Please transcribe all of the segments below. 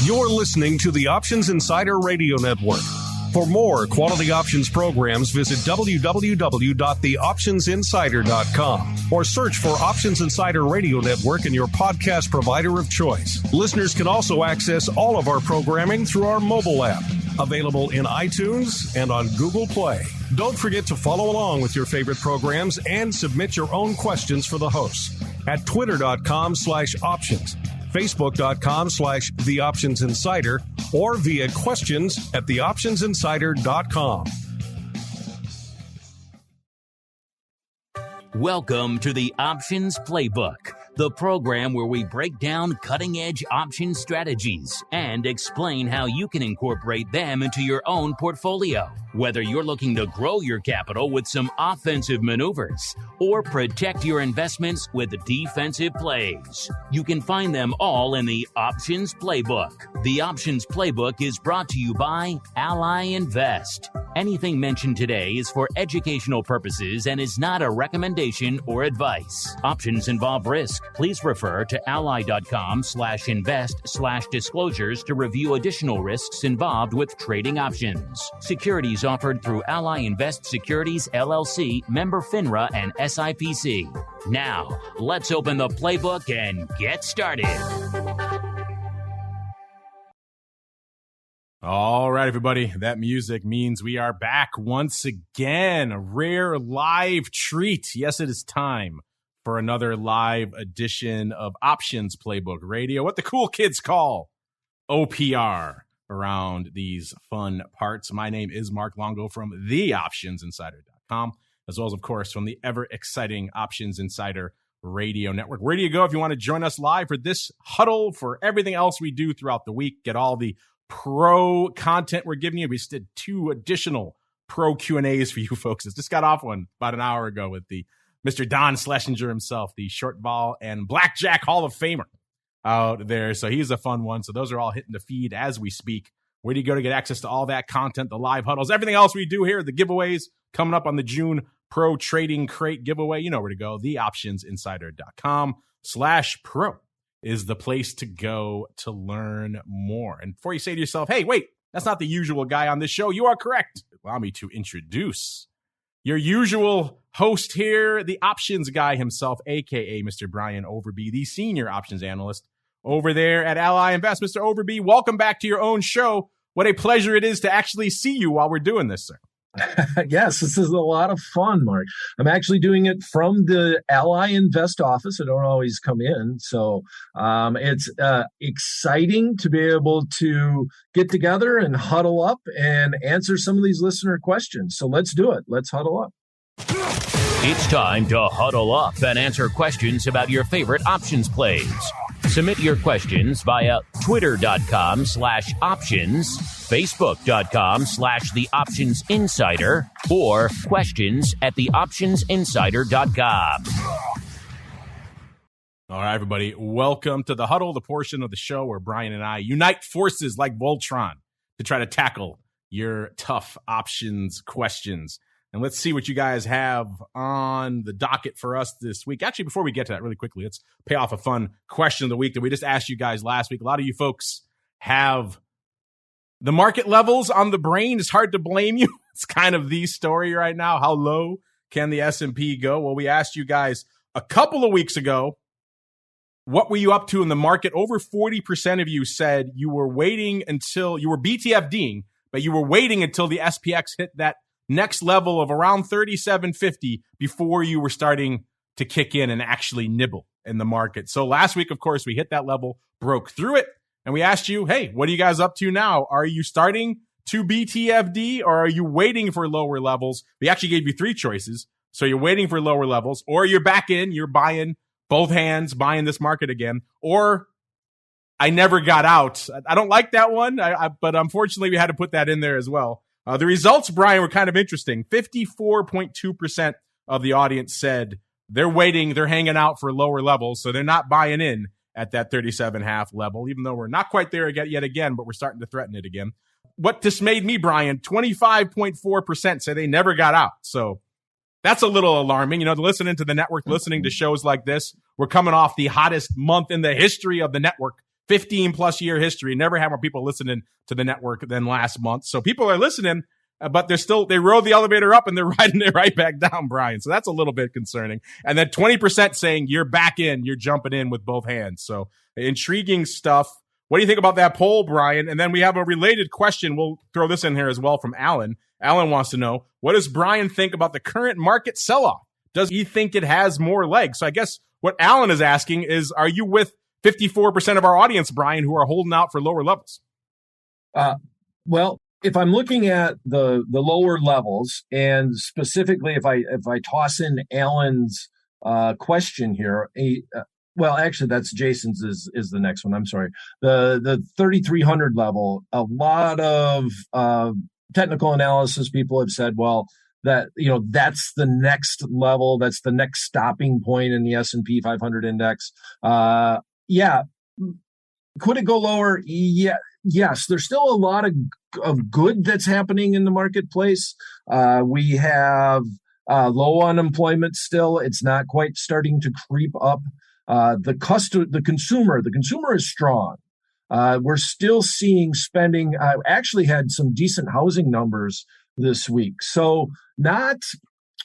You're listening to the Options Insider Radio Network. For more quality options programs, visit www.theoptionsinsider.com or search for Options Insider Radio Network in your podcast provider of choice. Listeners can also access all of our programming through our mobile app, available in iTunes and on Google Play. Don't forget to follow along with your favorite programs and submit your own questions for the hosts at twitter.com/options, facebook.com/theoptionsinsider, or via questions at theoptionsinsider.com. Welcome to the Options Playbook, the program where we break down cutting-edge option strategies and explain how you can incorporate them into your own portfolio. Whether you're looking to grow your capital with some offensive maneuvers or protect your investments with defensive plays, you can find them all in the Options Playbook. The Options Playbook is brought to you by Ally Invest. Anything mentioned today is for educational purposes and is not a recommendation or advice. Options involve risk. Please refer to ally.com/invest/disclosures to review additional risks involved with trading options. Securities offered through Ally Invest Securities, LLC, member FINRA, and SIPC. Now, let's open the playbook and get started. All right, everybody, that music means we are back once again. A rare live treat. Yes, it is time for another live edition of Options Playbook Radio, what the cool kids call OPR around these fun parts. My name is Mark Longo from theoptionsinsider.com, as well as, of course, from the ever-exciting Options Insider Radio Network. Where do you go if you want to join us live for this huddle, for everything else we do throughout the week, get all the pro content we're giving you? We just did 2 additional pro Q&As for you folks. Just got off one about an hour ago with the Mr. Don Schlesinger himself, the short ball and blackjack Hall of Famer out there. So he's a fun one. So those are all hitting the feed as we speak. Where do you go to get access to all that content, the live huddles, everything else we do here, the giveaways coming up on the June Pro Trading Crate giveaway? You know where to go. Theoptionsinsider.com/pro is the place to go to learn more. And before you say to yourself, hey, wait, that's not the usual guy on this show, you are correct. Allow me to introduce your usual host here, the options guy himself, a.k.a. Mr. Brian Overby, the senior options analyst over there at Ally Invest. Mr. Overby, welcome back to your own show. What a pleasure it is to actually see you while we're doing this, sir. Yes, this is a lot of fun, Mark. I'm actually doing it from the Ally Invest office. I don't always come in. So it's exciting to be able to get together and huddle up and answer some of these listener questions. So let's do it. Let's huddle up. It's time to huddle up and answer questions about your favorite options plays. Submit your questions via twitter.com/options, facebook.com/theoptionsinsider, or questions at theoptionsinsider.com. All right, everybody, welcome to the Huddle, the portion of the show where Brian and I unite forces like Voltron to try to tackle your tough options questions. And let's see what you guys have on the docket for us this week. Actually, before we get to that really quickly, let's pay off a fun question of the week that we just asked you guys last week. A lot of you folks have the market levels on the brain. It's hard to blame you. It's kind of the story right now. How low can the S&P go? Well, we asked you guys a couple of weeks ago, what were you up to in the market? Over 40% of you said you were waiting until you were BTFDing, but you were waiting until the SPX hit that next level of around 3750 before you were starting to kick in and actually nibble in the market. So last week, of course, we hit that level, broke through it, and we asked you, hey, what are you guys up to now? Are you starting to BTFD or are you waiting for lower levels? We actually gave you 3 choices. So you're waiting for lower levels, or you're back in, you're buying both hands, buying this market again, or I never got out. I don't like that one, but unfortunately we had to put that in there as well. The results, Brian, were kind of interesting. 54.2% of the audience said they're waiting, they're hanging out for lower levels, so they're not buying in at that 37.5 level, even though we're not quite there yet again, but we're starting to threaten it again. What dismayed me, Brian, 25.4% say they never got out. So that's a little alarming. You know, listening to the network, listening to shows like this, we're coming off the hottest month in the history of the network 15 plus year history. Never had more people listening to the network than last month. So people are listening, but they rode the elevator up and they're riding it right back down, Brian. So that's a little bit concerning. And then 20% saying you're back in, you're jumping in with both hands. So intriguing stuff. What do you think about that poll, Brian? And then we have a related question. We'll throw this in here as well from Alan. Alan wants to know, what does Brian think about the current market sell-off? Does he think it has more legs? So I guess what Alan is asking is, are you with 54% of our audience, Brian, who are holding out for lower levels? Well, if I'm looking at the lower levels, and specifically if I toss in Alan's question here, well, actually, that's Jason's is the next one. I'm sorry. The 3,300 level, a lot of technical analysis people have said, well, that, that's the next level. That's the next stopping point in the S&P 500 index. Yeah. Could it go lower? Yeah. Yes. There's still a lot of good that's happening in the marketplace. We have low unemployment still. It's not quite starting to creep up. The consumer is strong. We're still seeing spending. I actually had some decent housing numbers this week. So not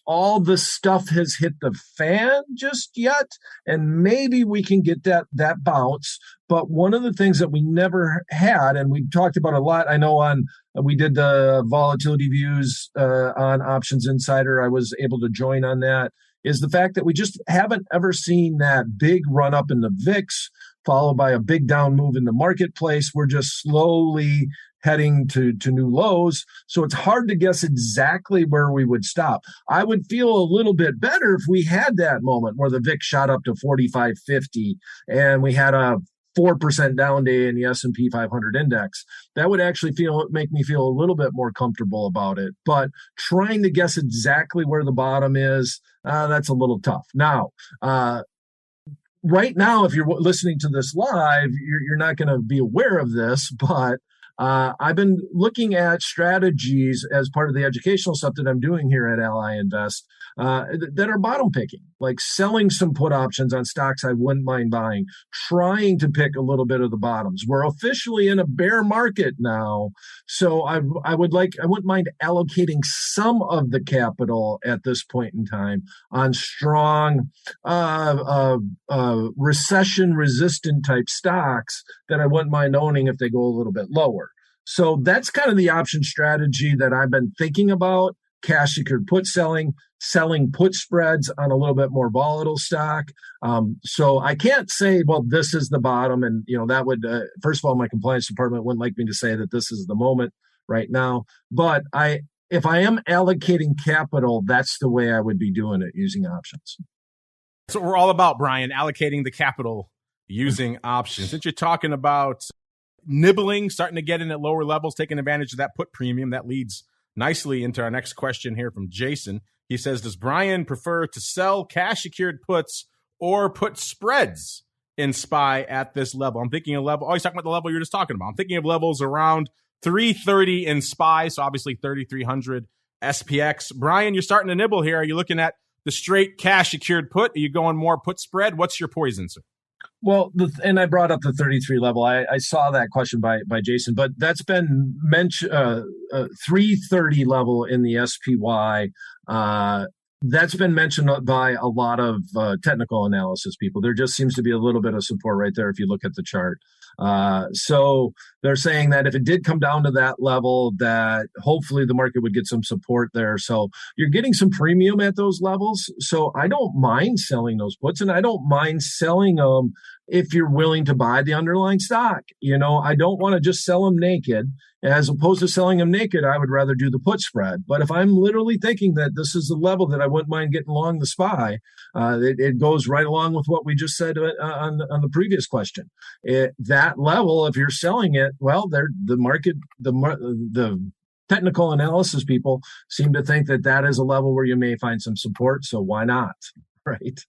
all the stuff has hit the fan just yet. And maybe we can get that bounce. But one of the things that we never had, and we've talked about a lot, I know we did the volatility views on Options Insider. I was able to join on that. Is the fact that we just haven't ever seen that big run up in the VIX followed by a big down move in the marketplace. We're just slowly heading to new lows. So it's hard to guess exactly where we would stop. I would feel a little bit better if we had that moment where the VIX shot up to 45.50 and we had a 4% down day in the S&P 500 index. That would actually make me feel a little bit more comfortable about it. But trying to guess exactly where the bottom is, that's a little tough. Now, right now, if you're listening to this live, you're not going to be aware of this, but I've been looking at strategies as part of the educational stuff that I'm doing here at Ally Invest that are bottom picking, like selling some put options on stocks I wouldn't mind buying, trying to pick a little bit of the bottoms. We're officially in a bear market now, so I wouldn't mind allocating some of the capital at this point in time on strong recession-resistant type stocks that I wouldn't mind owning if they go a little bit lower. So that's kind of the option strategy that I've been thinking about. Cash secured put selling put spreads on a little bit more volatile stock. So I can't say, well, this is the bottom. And, that would, first of all, my compliance department wouldn't like me to say that this is the moment right now. But if I am allocating capital, that's the way I would be doing it, using options. That's what we're all about, Brian, allocating the capital using options. Since you're talking about nibbling, starting to get in at lower levels, taking advantage of that put premium, that leads nicely into our next question here from Jason. He says, does Brian prefer to sell cash secured puts or put spreads in SPY at this level? I'm thinking of level. Oh, he's talking about the level you're just talking about. I'm thinking of levels around 330 in SPY, so obviously 3,300 SPX. Brian, you're starting to nibble here. Are you looking at the straight cash secured put? Are you going more put spread? What's your poison, sir? Well, and I brought up the 33 level. I saw that question by Jason, but that's been mentioned, 330 level in the SPY. That's been mentioned by a lot of technical analysis people. There just seems to be a little bit of support right there if you look at the chart. So they're saying that if it did come down to that level, that hopefully the market would get some support there. So you're getting some premium at those levels. So I don't mind selling those puts, and I don't mind selling them if you're willing to buy the underlying stock. I don't want to just sell them naked. As opposed to selling them naked, I would rather do the put spread. But if I'm literally thinking that this is the level that I wouldn't mind getting along the SPY, it goes right along with what we just said on the previous question. That level, if you're selling it, well, the technical analysis people seem to think that is a level where you may find some support. So why not? Right?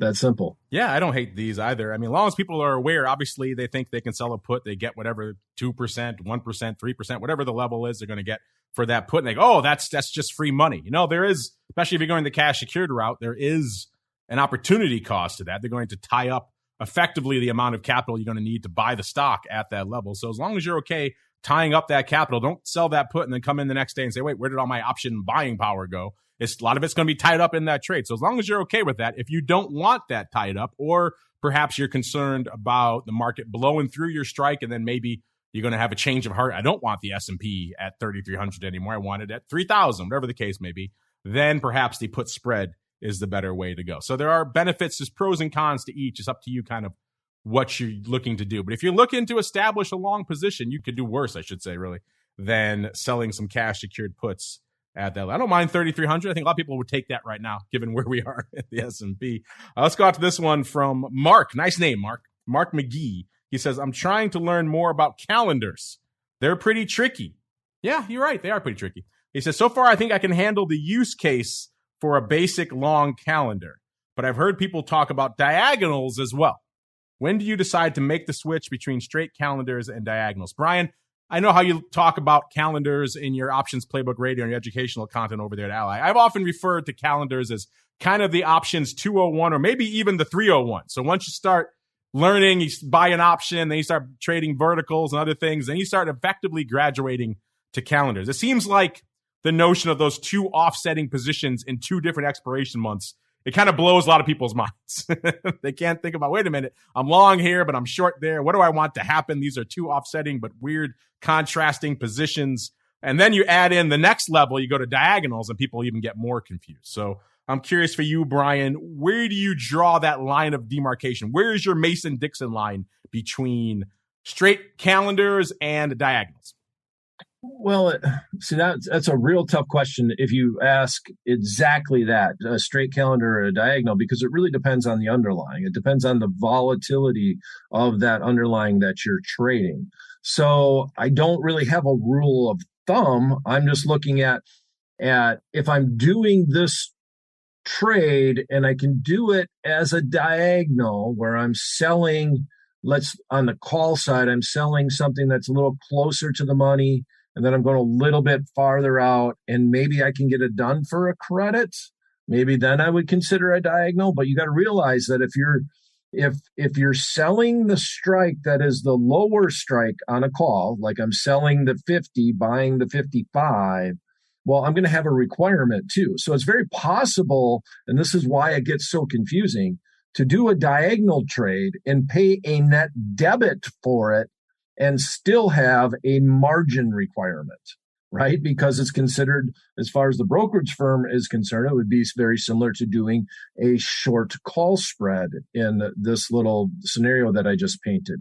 That simple. Yeah, I don't hate these either. I mean, as long as people are aware, obviously they think they can sell a put, they get whatever 2%, 1%, 3%, whatever the level is they're going to get for that put. And they go, oh, that's just free money. There is, especially if you're going the cash secured route, there is an opportunity cost to that. They're going to tie up effectively the amount of capital you're going to need to buy the stock at that level. So as long as you're okay tying up that capital, don't sell that put and then come in the next day and say, wait, where did all my option buying power go? A lot of it's going to be tied up in that trade. So as long as you're okay with that, if you don't want that tied up, or perhaps you're concerned about the market blowing through your strike and then maybe you're going to have a change of heart. I don't want the S&P at 3,300 anymore. I want it at 3,000, whatever the case may be. Then perhaps the put spread is the better way to go. So there are benefits, there's pros and cons to each. It's up to you kind of what you're looking to do. But if you're looking to establish a long position, you could do worse, I should say, really, than selling some cash secured puts at that level. I don't mind 3,300. I think a lot of people would take that right now, given where we are at the S&P. Let's go out to this one from Mark. Nice name, Mark. Mark McGee. He says, I'm trying to learn more about calendars. They're pretty tricky. Yeah, you're right. They are pretty tricky. He says, so far, I think I can handle the use case for a basic long calendar, but I've heard people talk about diagonals as well. When do you decide to make the switch between straight calendars and diagonals? Brian, I know how you talk about calendars in your Options Playbook Radio and your educational content over there at Ally. I've often referred to calendars as kind of the options 201 or maybe even the 301. So once you start learning, you buy an option, then you start trading verticals and other things, then you start effectively graduating to calendars. It seems like the notion of those two offsetting positions in two different expiration months, it kind of blows a lot of people's minds. They can't think about, wait a minute, I'm long here, but I'm short there. What do I want to happen? These are two offsetting but weird contrasting positions. And then you add in the next level, you go to diagonals, and people even get more confused. So I'm curious for you, Brian, where do you draw that line of demarcation? Where is your Mason-Dixon line between straight calendars and diagonals? Well, see, that's a real tough question if you ask exactly that, a straight calendar or a diagonal, because it really depends on the underlying. It depends on the volatility of that underlying that you're trading. So I don't really have a rule of thumb. I'm just looking at if I'm doing this trade and I can do it as a diagonal where I'm selling, on the call side, I'm selling something that's a little closer to the money, and then I'm going a little bit farther out, and maybe I can get it done for a credit. Maybe then I would consider a diagonal. But you got to realize that if you're selling the strike that is the lower strike on a call, like I'm selling the 50, buying the 55, well, I'm going to have a requirement too. So it's very possible, and this is why it gets so confusing, to do a diagonal trade and pay a net debit for it and still have a margin requirement, right? Because it's considered, as far as the brokerage firm is concerned, it would be very similar to doing a short call spread in this little scenario that I just painted.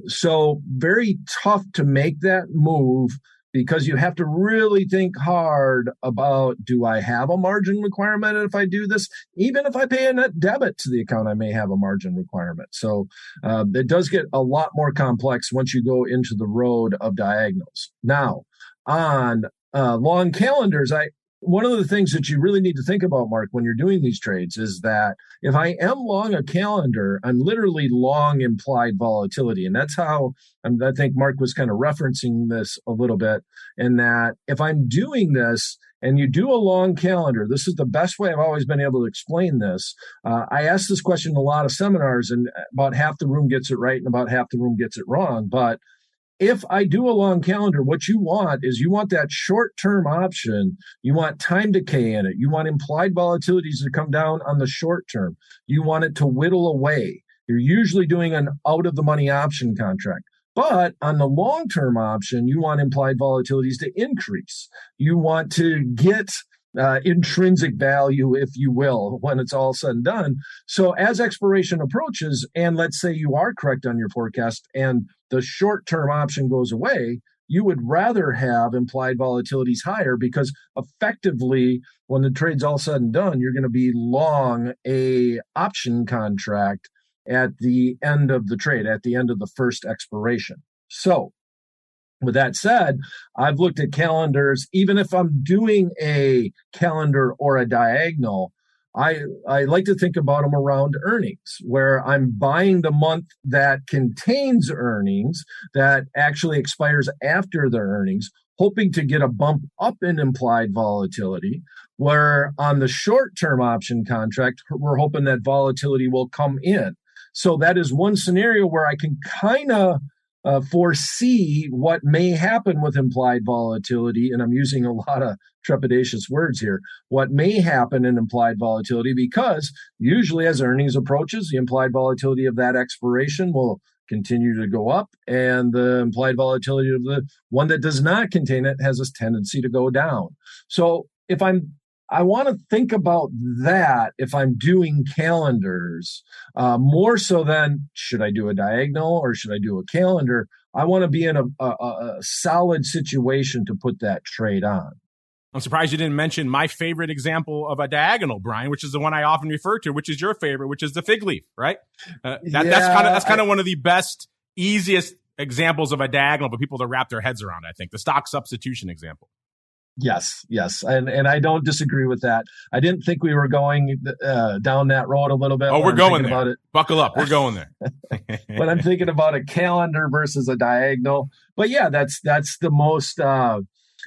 So very tough to make that move, because you have to really think hard about, do I have a margin requirement if I do this? Even if I pay a net debit to the account, I may have a margin requirement. So it does get a lot more complex once you go into the road of diagonals. Now, on long calendars, one of the things that you really need to think about, Mark, when you're doing these trades is that if I am long a calendar, I'm literally long implied volatility. And that's how I think Mark was kind of referencing this a little bit, in that if I'm doing this and you do a long calendar, this is the best way I've always been able to explain this. I ask this question in a lot of seminars, and about half the room gets it right and about half the room gets it wrong. But if I do a long calendar, what you want is you want that short-term option. You want time decay in it. You want implied volatilities to come down on the short term. You want it to whittle away. You're usually doing an out-of-the-money option contract. But on the long-term option, you want implied volatilities to increase. You want to get intrinsic value, if you will, when it's all said and done. So as expiration approaches, and let's say you are correct on your forecast and the short-term option goes away, you would rather have implied volatilities higher, because effectively, when the trade's all said and done, you're going to be long a option contract at the end of the trade, at the end of the first expiration. So with that said, I've looked at calendars. Even if I'm doing a calendar or a diagonal, I like to think about them around earnings, where I'm buying the month that contains earnings, that actually expires after the earnings, hoping to get a bump up in implied volatility, where on the short-term option contract, we're hoping that volatility will come in. So that is one scenario where I can kind of foresee what may happen with implied volatility. And I'm using a lot of trepidatious words here. What may happen in implied volatility, because usually as earnings approaches, the implied volatility of that expiration will continue to go up, and the implied volatility of the one that does not contain it has this tendency to go down. So I want to think about that if I'm doing calendars, more so than should I do a diagonal or should I do a calendar? I want to be in a solid situation to put that trade on. I'm surprised you didn't mention my favorite example of a diagonal, Brian, which is the one I often refer to, which is your favorite, which is the fig leaf, right? That's kind of one of the best, easiest examples of a diagonal for people to wrap their heads around, I think, the stock substitution example. Yes. And I don't disagree with that. I didn't think we were going down that road a little bit. Oh, we're going there. About it. Buckle up. We're going there. When I'm thinking about a calendar versus a diagonal. But yeah, that's the most,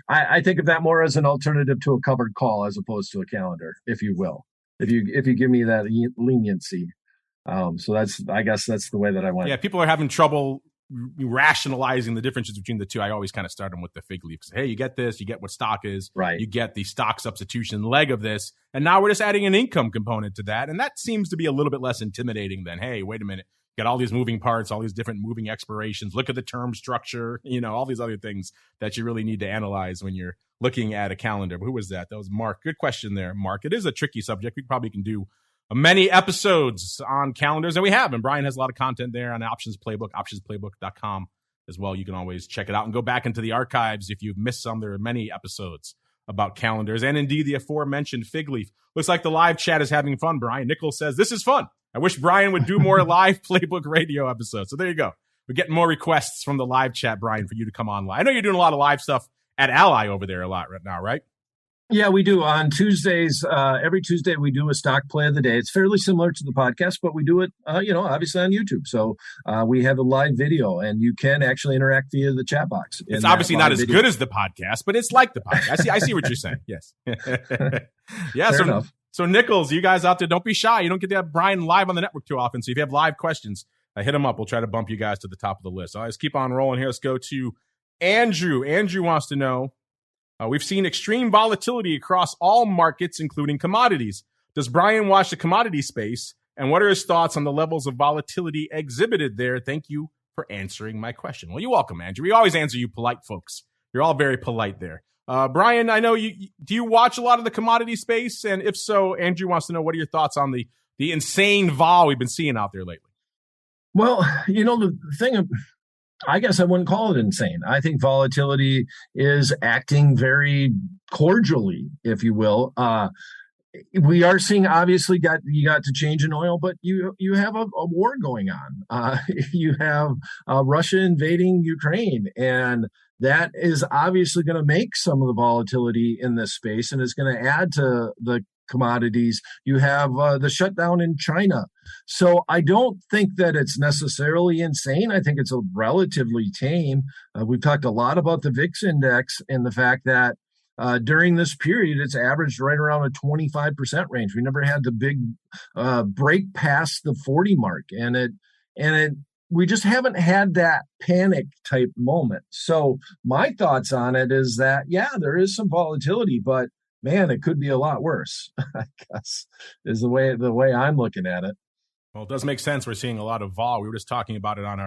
I think of that more as an alternative to a covered call as opposed to a calendar, if you will, if you give me that leniency. So I guess that's the way that I went. Yeah. People are having trouble rationalizing the differences between the two. I always kind of start them with the fig leaf. Hey, you get this, you get what stock is, right? You get the stock substitution leg of this, and now we're just adding an income component to that, and that seems to be a little bit less intimidating than, hey, wait a minute, you got all these moving parts, all these different moving expirations. Look at the term structure, all these other things that you really need to analyze when you're looking at a calendar. But who was that? That was Mark. Good question there, Mark. It is a tricky subject. We probably can do many episodes on calendars, and we have, and Brian has a lot of content there on Options Playbook, optionsplaybook.com as well. You can always check it out and go back into the archives if you've missed some. There are many episodes about calendars, and indeed the aforementioned fig leaf. Looks like the live chat is having fun, Brian. Nichols says, this is fun. I wish Brian would do more live Playbook radio episodes. So there you go. We're getting more requests from the live chat, Brian, for you to come on live. I know you're doing a lot of live stuff at Ally over there a lot right now, right? Yeah, we do. On Tuesdays, every Tuesday, we do a stock play of the day. It's fairly similar to the podcast, but we do it, obviously on YouTube. So we have a live video, and you can actually interact via the chat box. It's obviously not as good as the podcast, but it's like the podcast. I see what you're saying. Yes. Yeah. Fair enough. So Nichols, you guys out there, don't be shy. You don't get to have Brian live on the network too often. So if you have live questions, hit him up. We'll try to bump you guys to the top of the list. Let's keep on rolling here. Let's go to Andrew. Andrew wants to know, we've seen extreme volatility across all markets, including commodities. Does Brian watch the commodity space? And what are his thoughts on the levels of volatility exhibited there? Thank you for answering my question. Well, you're welcome, Andrew. We always answer you polite folks. You're all very polite there. Brian, I know do you watch a lot of the commodity space? And if so, Andrew wants to know, what are your thoughts on the insane vol we've been seeing out there lately? Well, the thing, I guess I wouldn't call it insane. I think volatility is acting very cordially, if you will. We are seeing, obviously, you got to change in oil, but you have a war going on. You have Russia invading Ukraine, and that is obviously going to make some of the volatility in this space, and it's going to add to the commodities. You have the shutdown in China. So I don't think that it's necessarily insane. I think it's a relatively tame. We've talked a lot about the VIX index and the fact that during this period, it's averaged right around a 25% range. We never had the big break past the 40 mark, and we just haven't had that panic type moment. So my thoughts on it is that, yeah, there is some volatility, but man, it could be a lot worse, I guess, is the way I'm looking at it. Well, it does make sense. We're seeing a lot of vol. We were just talking about it on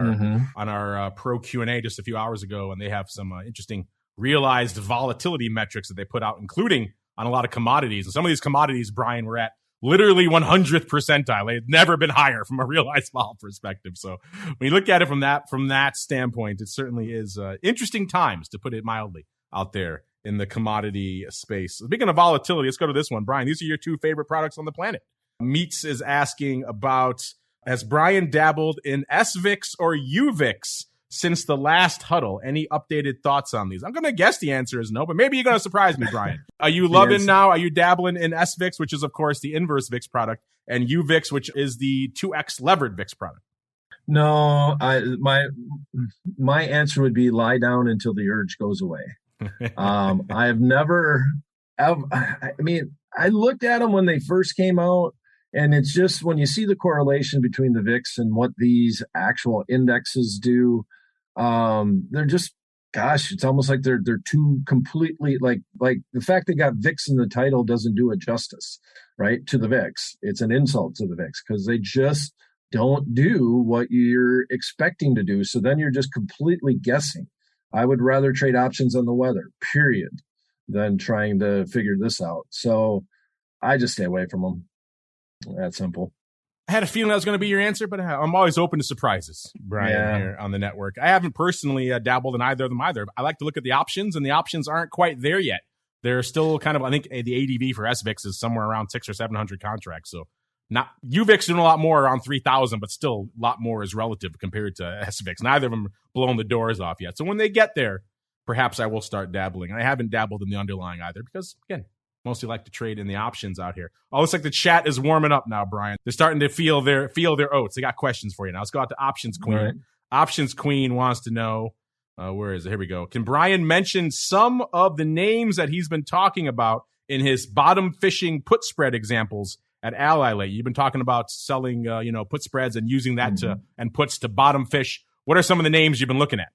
our pro Q&A just a few hours ago, and they have some interesting realized volatility metrics that they put out, including on a lot of commodities. And some of these commodities, Brian, were at literally 100th percentile. They had never been higher from a realized vol perspective. So when you look at it from that standpoint, it certainly is interesting times, to put it mildly, out there in the commodity space. Speaking of volatility, let's go to this one. Brian, these are your two favorite products on the planet. Meets is asking about, has Brian dabbled in SVIX or UVIX since the last huddle? Any updated thoughts on these? I'm going to guess the answer is no, but maybe you're going to surprise me, Brian. Are you loving now? Are you dabbling in SVIX, which is, of course, the inverse VIX product, and UVIX, which is the 2x levered VIX product? No, my answer would be lie down until the urge goes away. I looked at them when they first came out, And it's just when you see the correlation between the VIX and what these actual indexes do, they're just, gosh, it's almost like they're too completely like the fact they got VIX in the title doesn't do it justice, right? To the VIX. It's an insult to the VIX because they just don't do what you're expecting to do. So then you're just completely guessing. I would rather trade options on the weather, period, than trying to figure this out. So I just stay away from them. That simple. I had a feeling that was going to be your answer, but I'm always open to surprises, Brian, here on the network. I haven't personally dabbled in either of them either. I like to look at the options, and the options aren't quite there yet. They're still kind of, I think the ADV for SVIX is somewhere around 600 or 700 contracts. So not UVIX doing a lot more, around 3,000, but still a lot more is relative compared to SVIX. Neither of them are blowing the doors off yet. So when they get there, perhaps I will start dabbling. I haven't dabbled in the underlying either because, again, mostly like to trade in the options out here. Oh, looks like the chat is warming up now, Brian. They're starting to feel their oats. They got questions for you now. Let's go out to Options Queen. Right. Options Queen wants to know, where is it? Here we go. Can Brian mention some of the names that he's been talking about in his bottom fishing put spread examples at Ally lately? You've been talking about selling, put spreads and using that and puts to bottom fish. What are some of the names you've been looking at?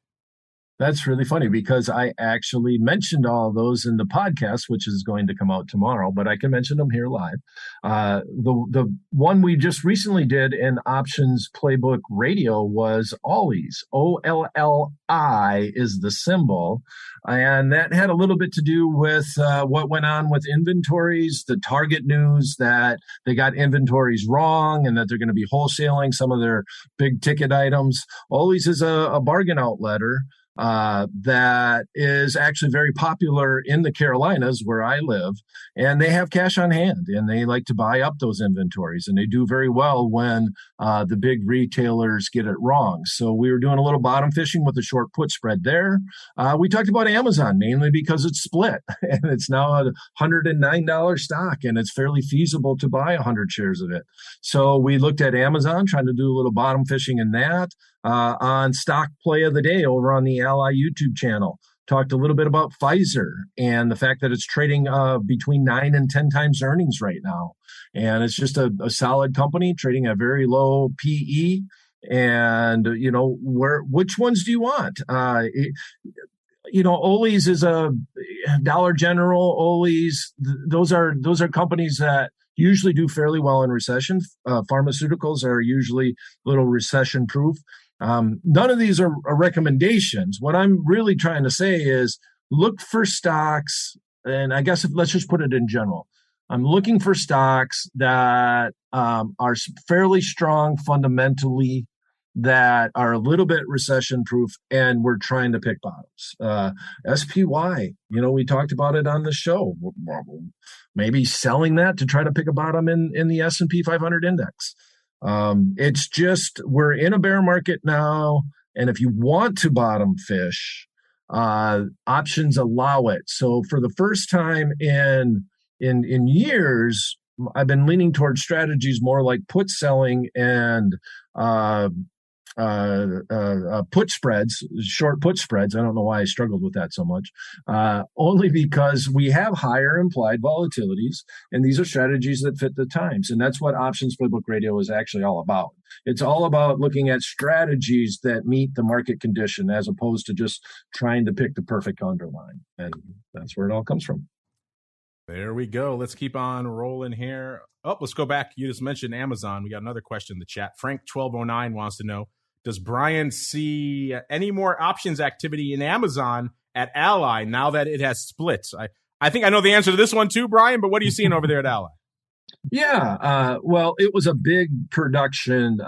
That's really funny because I actually mentioned all of those in the podcast, which is going to come out tomorrow, but I can mention them here live. The one we just recently did in Options Playbook Radio was Ollies. OLLI is the symbol. And that had a little bit to do with what went on with inventories, the Target news that they got inventories wrong and that they're going to be wholesaling some of their big ticket items. Ollies is a bargain outletter that is actually very popular in the Carolinas where I live, and they have cash on hand and they like to buy up those inventories, and they do very well when the big retailers get it wrong. So we were doing a little bottom fishing with a short put spread there. We talked about Amazon mainly because it's split and it's now a $109 stock and it's fairly feasible to buy 100 shares of it. So we looked at Amazon, trying to do a little bottom fishing in that. On Stock Play of the Day over on the Ally YouTube channel. Talked a little bit about Pfizer and the fact that it's trading between 9 and 10 times earnings right now. And it's just a solid company trading at very low PE. And, which ones do you want? Ollies is a Dollar General, Ollies. Those are companies that usually do fairly well in recession. Pharmaceuticals are usually a little recession proof. None of these are recommendations. What I'm really trying to say is look for stocks, and I guess let's just put it in general. I'm looking for stocks that are fairly strong fundamentally, that are a little bit recession proof, and we're trying to pick bottoms. SPY, we talked about it on the show. Maybe selling that to try to pick a bottom in the S&P 500 index. It's just, we're in a bear market now. And if you want to bottom fish, options allow it. So for the first time in years, I've been leaning towards strategies more like put selling and, put spreads, short put spreads. I don't know why I struggled with that so much. Only because we have higher implied volatilities, and these are strategies that fit the times. And that's what Options Playbook Radio is actually all about. It's all about looking at strategies that meet the market condition as opposed to just trying to pick the perfect underlying. And that's where it all comes from. There we go. Let's keep on rolling here. Oh, let's go back. You just mentioned Amazon. We got another question in the chat. Frank1209 wants to know, does Brian see any more options activity in Amazon at Ally now that it has split? I think I know the answer to this one too, Brian, but what are you seeing over there at Ally? Yeah, well, it was a big production.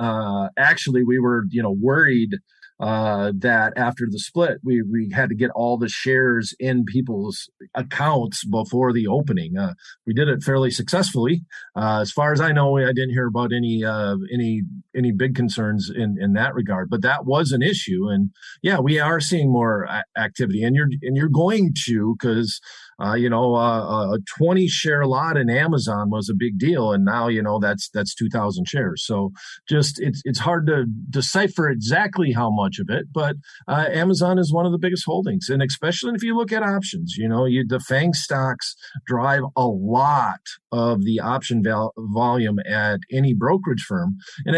Actually, we were, worried that after the split, we had to get all the shares in people's accounts before the opening. We did it fairly successfully. As far as I know, I didn't hear about any big concerns in that regard, but that was an issue. And yeah, we are seeing more activity, and you're going to, because A 20 share lot in Amazon was a big deal, and now that's 2,000 shares. So just it's hard to decipher exactly how much of it, but Amazon is one of the biggest holdings, and especially if you look at options, the FANG stocks drive a lot of the option volume at any brokerage firm, and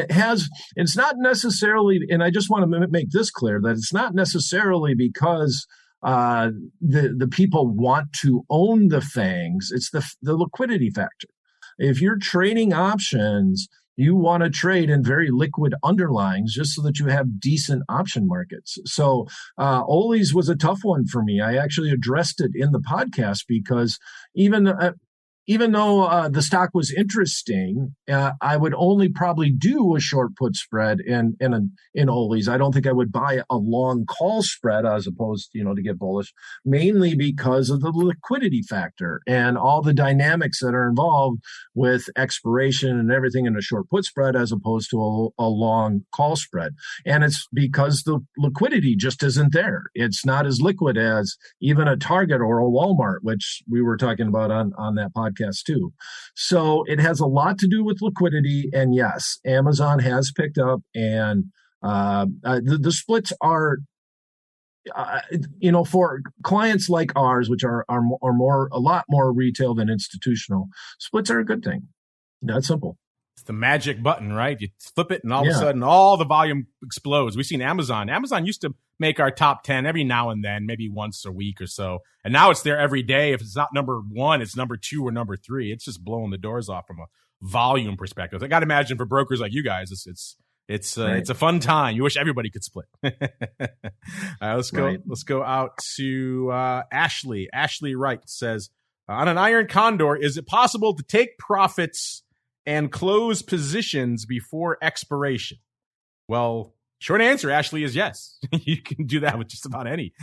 it's not necessarily, and I just want to make this clear, that it's not necessarily because the people want to own the FANGs. It's the liquidity factor. If you're trading options, you want to trade in very liquid underlyings just so that you have decent option markets. So Ollie's was a tough one for me. I actually addressed it in the podcast because even though the stock was interesting, I would only probably do a short put spread in Ollie's. I don't think I would buy a long call spread as opposed, to get bullish, mainly because of the liquidity factor and all the dynamics that are involved with expiration and everything in a short put spread as opposed to a long call spread. And it's because the liquidity just isn't there. It's not as liquid as even a Target or a Walmart, which we were talking about on that podcast too. So it has a lot to do with liquidity. And yes, Amazon has picked up, and the splits are, for clients like ours, which are a lot more retail than institutional, splits are a good thing. That's simple. It's the magic button, right? You flip it and all of a sudden all the volume explodes. We've seen Amazon. Amazon used to make our top 10 every now and then, maybe once a week or so. And now it's there every day. If it's not number one, it's number 2 or number 3. It's just blowing the doors off from a volume perspective. I got to imagine for brokers like you guys, it's a fun time. You wish everybody could split. All right, let's go. Right. Let's go out to Ashley. Ashley Wright says, on an Iron Condor, is it possible to take profits and close positions before expiration? Well, short answer, Ashley, is yes. You can do that with just about any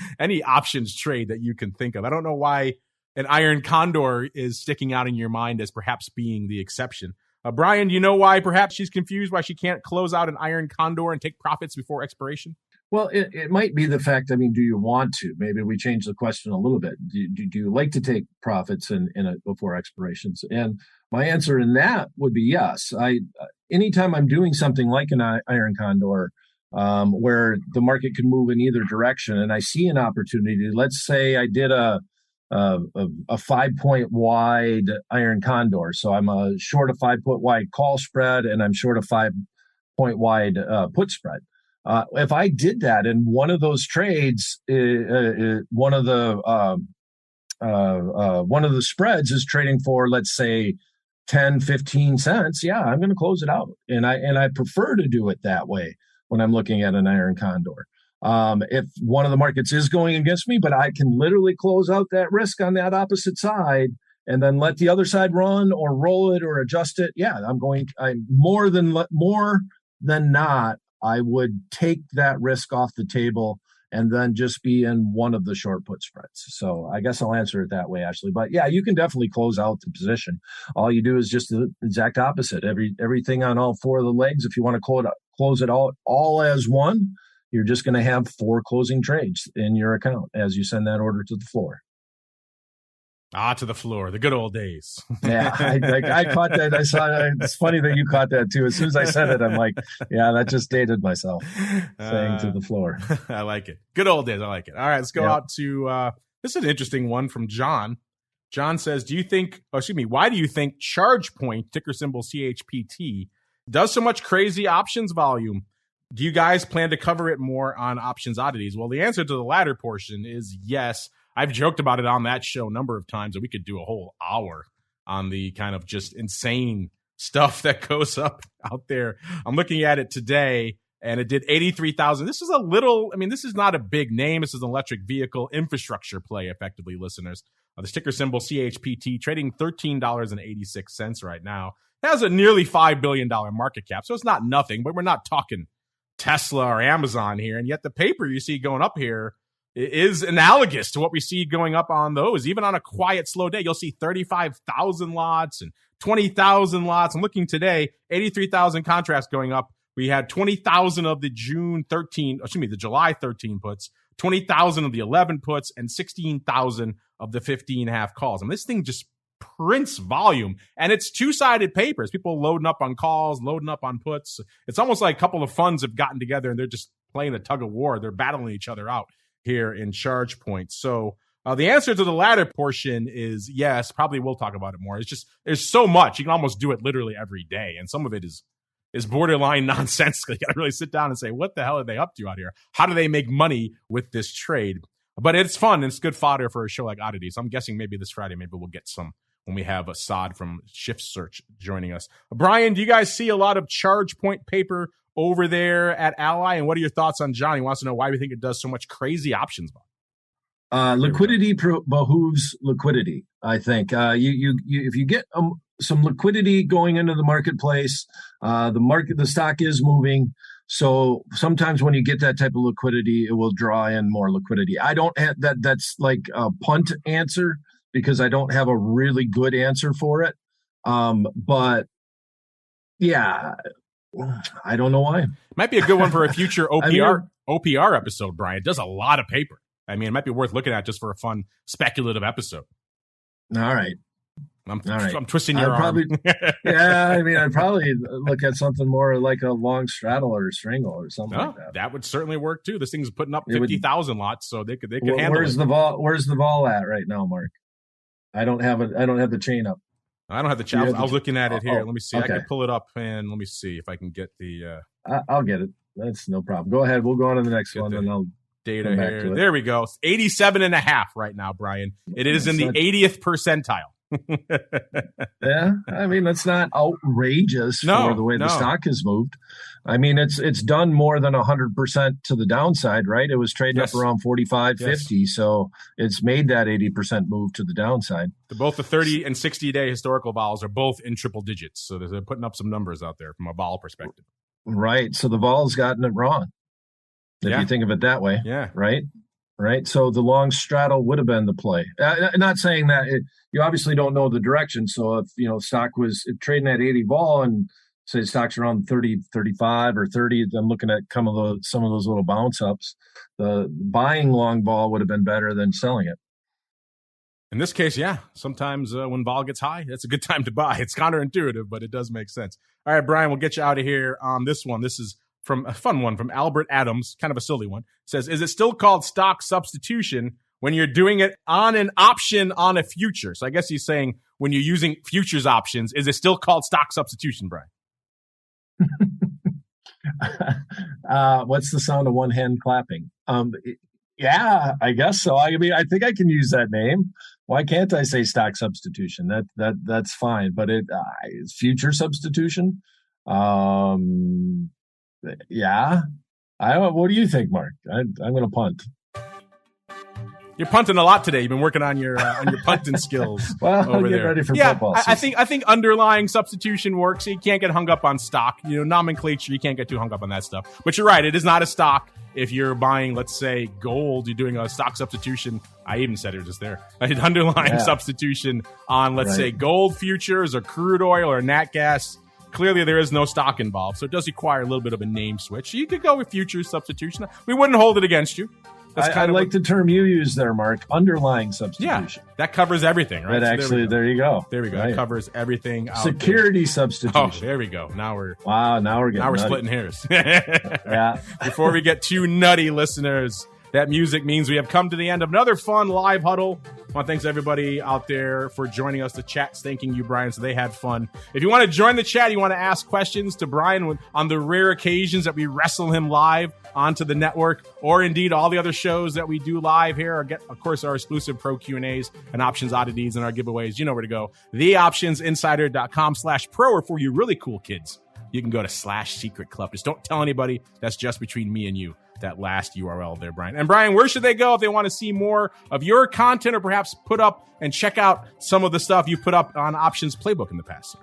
options trade that you can think of. I don't know why an Iron Condor is sticking out in your mind as perhaps being the exception. Brian, do you know why perhaps she's confused, why she can't close out an Iron Condor and take profits before expiration? Well, it might be the fact, do you want to? Maybe we change the question a little bit. Do you like to take profits before expirations? And my answer in that would be yes. Anytime I'm doing something like an Iron Condor, where the market can move in either direction, and I see an opportunity, let's say I did a 5-point wide Iron Condor. So I'm short a 5-point wide call spread, and I'm short a 5-point wide put spread. If I did that in one of those trades, one of the spreads is trading for, let's say, 10, 15 cents. Yeah, I'm going to close it out. And I prefer to do it that way when I'm looking at an Iron Condor. If one of the markets is going against me, but I can literally close out that risk on that opposite side and then let the other side run or roll it or adjust it. Yeah, I'm more than not, I would take that risk off the table and then just be in one of the short put spreads. So I guess I'll answer it that way, Ashley. But yeah, you can definitely close out the position. All you do is just the exact opposite. Everything on all 4 of the legs, if you want to close it all as one, you're just going to have 4 closing trades in your account as you send that order to the floor. To the floor, the good old days. Yeah, I caught that. I saw it. It's funny that you caught that too. As soon as I said it, I'm like, yeah, that just dated myself, saying to the floor. I like it. Good old days. I like it. All right, let's go out to, this is an interesting one from John. John says, why do you think ChargePoint, ticker symbol CHPT, does so much crazy options volume? Do you guys plan to cover it more on Options Oddities? Well, the answer to the latter portion is yes. I've joked about it on that show a number of times that we could do a whole hour on the kind of just insane stuff that goes up out there. I'm looking at it today, and it did 83,000. This is this is not a big name. This is an electric vehicle infrastructure play, effectively, listeners. The ticker symbol CHPT, trading $13.86 right now. It has a nearly $5 billion market cap, so it's not nothing, but we're not talking Tesla or Amazon here. And yet the paper you see going up here is analogous to what we see going up on those. Even on a quiet, slow day, you'll see 35,000 lots and 20,000 lots. I'm looking today, 83,000 contracts going up. We had 20,000 of the the July 13 puts, 20,000 of the 11 puts, and 16,000 of the 15.5 calls. And this thing just prints volume, and it's two-sided papers. People loading up on calls, loading up on puts. It's almost like a couple of funds have gotten together and they're just playing a tug of war. They're battling each other out here in Charge Point. So the answer to the latter portion is yes. Probably we'll talk about it more. It's just there's so much you can almost do it literally every day, and some of it is borderline nonsensical. You got to really sit down and say, what the hell are they up to out here? How do they make money with this trade? But it's fun. And it's good fodder for a show like Oddities. I'm guessing maybe this Friday, maybe we'll get some when we have Assad from Shift Search joining us. Brian, do you guys see a lot of Charge Point paper over there at Ally? And what are your thoughts on John? He wants to know why we think it does so much crazy options. Liquidity behooves liquidity, I think. If you get some liquidity going into the marketplace, the stock is moving. So sometimes when you get that type of liquidity, it will draw in more liquidity. I don't have that's like a punt answer because I don't have a really good answer for it. But yeah, I don't know why. Might be a good one for a future OPR episode, Brian. It does a lot of paper. I mean, it might be worth looking at just for a fun speculative episode. All right. I'm twisting your arm. I'd probably look at something more like a long straddle or a strangle or something like that. That would certainly work too. This thing's putting up 50,000 lots, so they could handle where's it. Where's the vol at right now, Mark? I don't have the chain up. I don't have the chain. I was looking at it here. Let me see. Okay. I can pull it up and let me see if I can get the. I'll get it. That's no problem. Go ahead. We'll go on to the next one, and I'll. Data here. There we go. 87.5 right now, Brian. It is in the 80th percentile. Yeah, I mean that's not outrageous for the way the stock has moved. I mean it's done more than 100% to the downside, right? It was trading up around 45, 50, so it's made that 80% move to the downside. Both the 30 and 60-day historical vols are both in triple digits, so they're putting up some numbers out there from a vol perspective. Right. So the vol's gotten it wrong. If you think of it that way. Yeah. Right. So the long straddle would have been the play. Not saying that you obviously don't know the direction. So if, stock was trading at 80 vol and say stock's around 30, 35 or 30, I'm looking at some of those little bounce ups. The buying long vol would have been better than selling it. In this case, yeah. Sometimes when vol gets high, that's a good time to buy. It's counterintuitive, but it does make sense. All right, Brian, we'll get you out of here on this one. This is from a fun one from Albert Adams, kind of a silly one. Says, is it still called stock substitution when you're doing it on an option on a future? So I guess he's saying when you're using futures options, is it still called stock substitution, Brian? What's the sound of one hand clapping? Yeah, I guess so. I mean, I think I can use that name. Why can't I say stock substitution? That's fine, but it's future substitution. Yeah, what do you think, Mark? I'm going to punt. You're punting a lot today. You've been working on your punting skills. Well, I'm getting ready for football season. I think underlying substitution works. You can't get hung up on stock. Nomenclature, you can't get too hung up on that stuff. But you're right. It is not a stock. If you're buying, let's say, gold, you're doing a stock substitution. I even said it just there. An underlying substitution on, let's say, gold futures or crude oil or nat gas. Clearly, there is no stock involved, so it does require a little bit of a name switch. You could go with futures substitution. We wouldn't hold it against you. I like the term you use there, Mark. Underlying substitution. Yeah, that covers everything, right? There you go. There we go. Right. It covers everything. Security substitution. Oh, there we go. Now we're getting splitting hairs. Yeah. Before we get too nutty, listeners, that music means we have come to the end of another fun live huddle. I want to thank everybody out there for joining us. The chat's thanking you, Brian, so they had fun. If you want to join the chat, you want to ask questions to Brian on the rare occasions that we wrestle him live onto the network, or indeed all the other shows that we do live here, or get, of course, our exclusive pro Q&As and options oddities and our giveaways. You know where to go. TheOptionsInsider.com/pro, or for you really cool kids, you can go to /secret club. Just don't tell anybody. That's just between me and you. That last URL there, Brian. And Brian, where should they go if they want to see more of your content, or perhaps put up and check out some of the stuff you put up on Options Playbook in the past?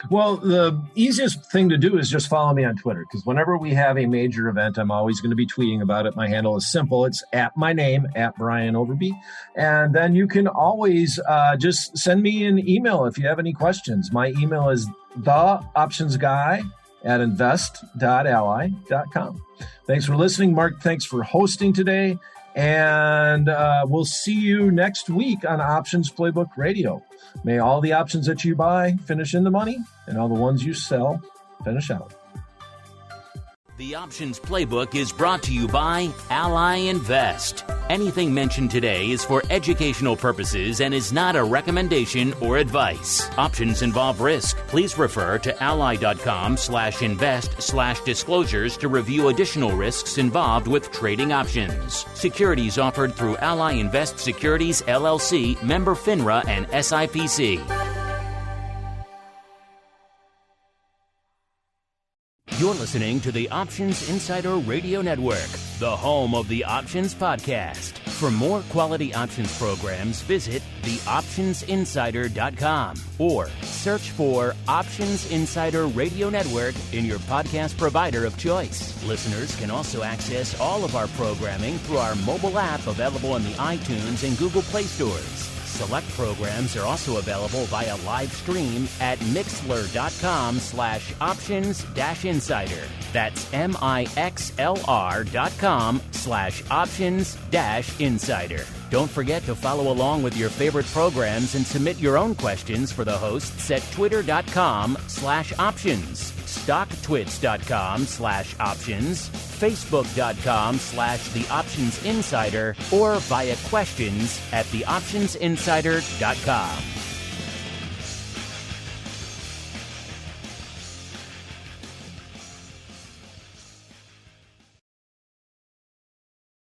Well, the easiest thing to do is just follow me on Twitter, because whenever we have a major event, I'm always going to be tweeting about it. My handle is simple. It's at my name, at Brian Overby. And then you can always just send me an email if you have any questions. My email is theoptionsguy at invest.ally.com. Thanks for listening, Mark. Thanks for hosting today. And we'll see you next week on Options Playbook Radio. May all the options that you buy finish in the money, and all the ones you sell finish out. The Options Playbook is brought to you by Ally Invest. Anything mentioned today is for educational purposes and is not a recommendation or advice. Options involve risk. Please refer to ally.com/invest/disclosures to review additional risks involved with trading options. Securities offered through Ally Invest Securities, LLC, member FINRA and SIPC. You're listening to the Options Insider Radio Network, the home of the Options Podcast. For more quality options programs, visit theoptionsinsider.com or search for Options Insider Radio Network in your podcast provider of choice. Listeners can also access all of our programming through our mobile app available in the iTunes and Google Play stores. Select programs are also available via live stream at mixlr.com/options-insider. That's mixlr.com/options-insider. Don't forget to follow along with your favorite programs and submit your own questions for the hosts at twitter.com/options, stocktwits.com/options, facebook.com/theoptionsinsider, or via questions at theoptionsinsider.com.